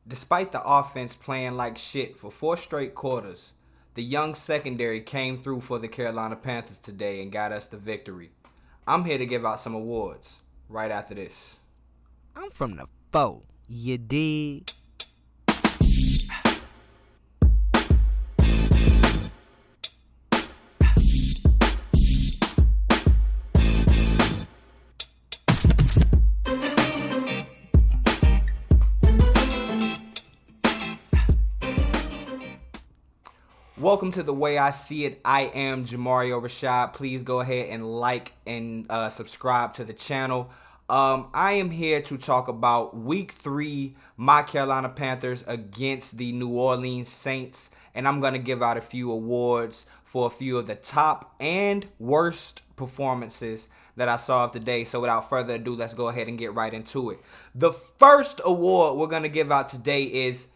Despite the offense playing like shit for 4 straight quarters, the young secondary came through for the Carolina Panthers today and got us the victory. I'm here to give out some awards right after this. I'm from the foe, you dig? Welcome to The Way I See It. I am Jamario Rashad. Please go ahead and like and subscribe to the channel. I am here to talk about Week 3, my Carolina Panthers against the New Orleans Saints. And I'm going to give out a few awards for a few of the top and worst performances that I saw of the day. So without further ado, let's go ahead and get right into it. The first award we're going to give out today is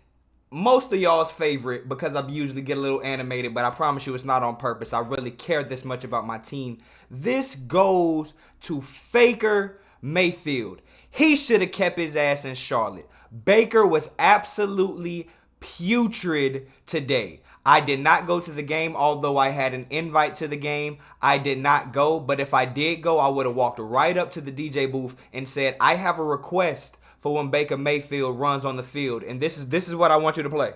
most of y'all's favorite, because I usually get a little animated, but I promise you it's not on purpose. I really care this much about my team. This goes to Faker Mayfield. He should have kept his ass in Charlotte. Baker was absolutely putrid today. I did not go to the game, although I had an invite to the game. I did not go, but if I did go, I would have walked right up to the DJ booth and said, I have a request for when Baker Mayfield runs on the field. And this is what I want you to play.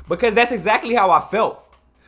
Because that's exactly how I felt.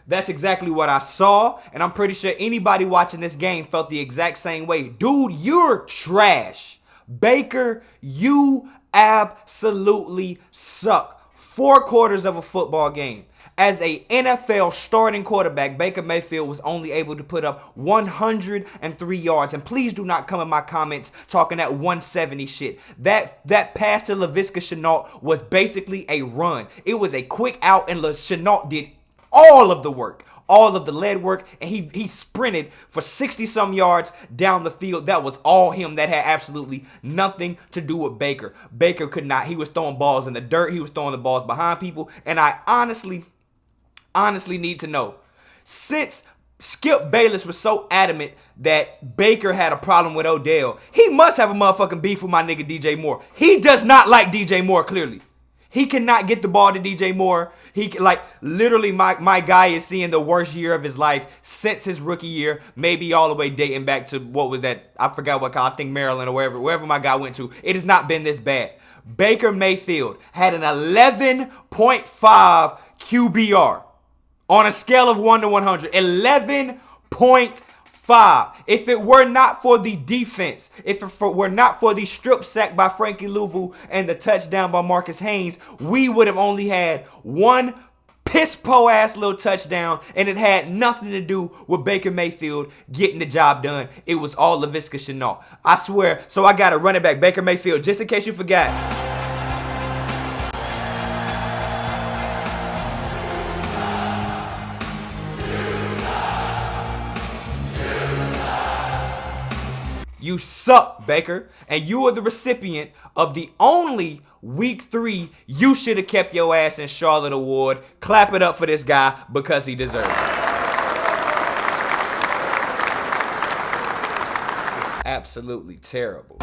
That's exactly what I saw. And I'm pretty sure anybody watching this game felt the exact same way. Dude, you're trash. Baker, you absolutely suck. 4 quarters of a football game. As a NFL starting quarterback, Baker Mayfield was only able to put up 103 yards. And please do not come in my comments talking that 170 shit. That pass to Laviska Shenault was basically a run. It was a quick out, and Shenault did all of the work. All of the lead work, and he sprinted for 60-some yards down the field. That was all him. That had absolutely nothing to do with Baker. Baker could not. He was throwing balls in the dirt. He was throwing the balls behind people. And I honestly need to know, since Skip Bayless was so adamant that Baker had a problem with Odell, he must have a motherfucking beef with my nigga DJ Moore. He does not like DJ Moore, clearly. He cannot get the ball to DJ Moore. Literally, my guy is seeing the worst year of his life since his rookie year, maybe all the way dating back to, what was that? I forgot what college, I think Maryland or wherever my guy went to. It has not been this bad. Baker Mayfield had an 11.5 QBR on a scale of 1 to 100. 11.5. If it were not for the defense, if it were not for the strip sack by Frankie Louvu and the touchdown by Marcus Haynes, we would have only had one piss-po-ass little touchdown, and it had nothing to do with Baker Mayfield getting the job done. It was all Laviska Shenault. I swear. So I got to run it back. Baker Mayfield, just in case you forgot. You suck, Baker, and you are the recipient of the only Week 3 you should have kept your ass in Charlotte award. Clap it up for this guy because he deserves it. Absolutely terrible.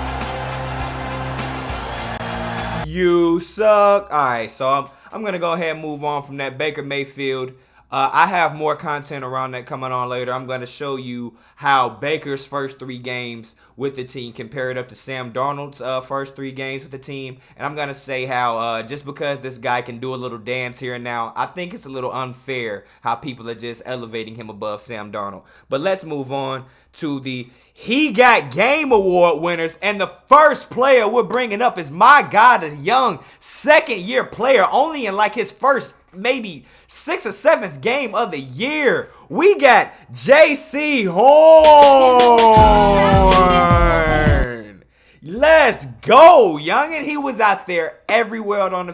You suck. All right, so I'm going to go ahead and move on from that Baker Mayfield. I have more content around that coming on later. I'm going to show you how Baker's first 3 games with the team compared up to Sam Darnold's first 3 games with the team. And I'm going to say how just because this guy can do a little dance here and now, I think it's a little unfair how people are just elevating him above Sam Darnold. But let's move on to the He Got Game Award winners. And the first player we're bringing up is my guy, the young second-year player, only in like his first maybe 6th or 7th game of the year. We got J.C. Horn. Let's go, youngin'. He was out there everywhere on the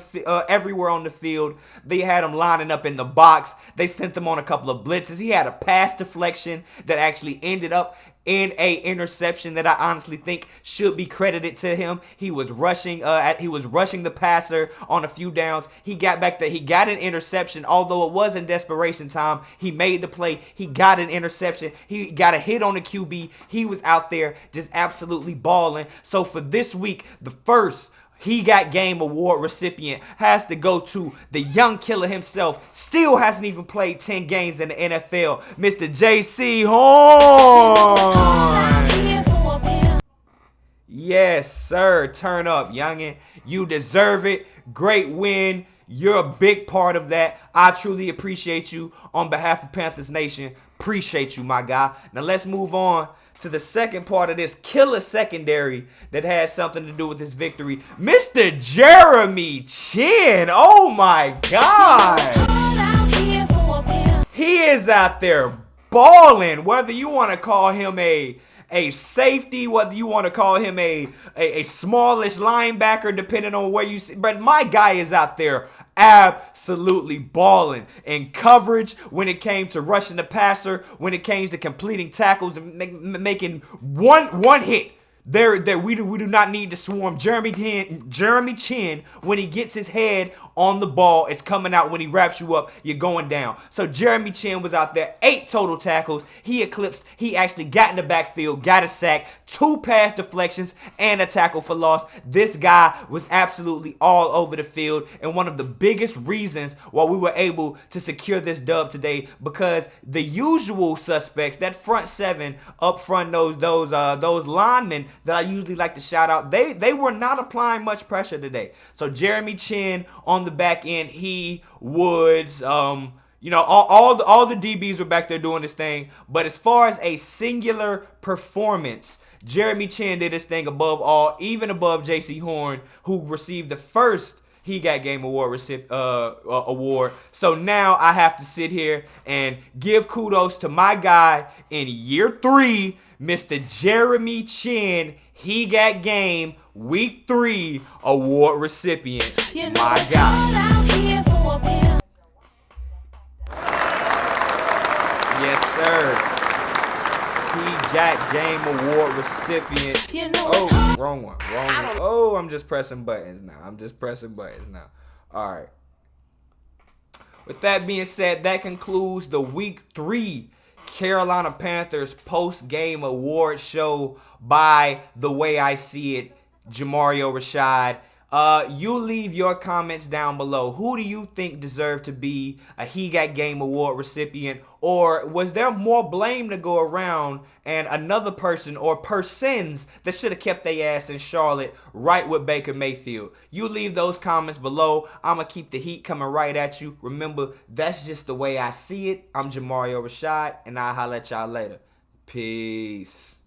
field. They had him lining up in the box. They sent him on a couple of blitzes. He had a pass deflection that actually ended up in a interception that I honestly think should be credited to him. He was rushing the passer on a few downs. He got back there. He got an interception, although it was in desperation time. He made the play. He got an interception. He got a hit on the QB. He was out there just absolutely balling. So for this week, the first He Got Game Award recipient has to go to the young killer himself. Still hasn't even played 10 games in the NFL, Mr. J.C. Horn. Yes, sir. Turn up, youngin'. You deserve it. Great win. You're a big part of that. I truly appreciate you. On behalf of Panthers Nation, appreciate you, my guy. Now let's move on to the second part of this killer secondary that has something to do with this victory. Mr. Jeremy Chinn. Oh my God. He is out there balling. Whether you want to call him a safety, whether you want to call him a smallish linebacker, depending on where you see. But my guy is out there absolutely balling in coverage when it came to rushing the passer, when it came to completing tackles and making one hit. We do not need to swarm Jeremy Chinn. When he gets his head on the ball, it's coming out. When he wraps you up, you're going down. So Jeremy Chinn was out there, 8 total tackles. He actually got in the backfield, got a sack, 2 pass deflections, and a tackle for loss. This guy was absolutely all over the field, and one of the biggest reasons why we were able to secure this dub today, because the usual suspects, that front 7 up front, those linemen that I usually like to shout out, they were not applying much pressure today. So Jeremy Chinn on the back end, he Woods, all the DBs were back there doing this thing. But as far as a singular performance, Jeremy Chinn did his thing above all, even above J.C. Horn, who received the first He Got Game Award award. So now I have to sit here and give kudos to my guy in year 3, Mr. Jeremy Chinn, He Got Game Week 3 award recipient. My guy. Yes, sir. He Got Game Award recipient. Oh, wrong one. Oh, I'm just pressing buttons now. All right. With that being said, that concludes the Week 3 Carolina Panthers post-game award show by The Way I See It, Jamario Rashad. You leave your comments down below. Who do you think deserved to be a He Got Game Award recipient? Or was there more blame to go around and another person or persons that should have kept their ass in Charlotte right with Baker Mayfield? You leave those comments below. I'm going to keep the heat coming right at you. Remember, that's just the way I see it. I'm Jamario Rashad, and I'll holler at y'all later. Peace.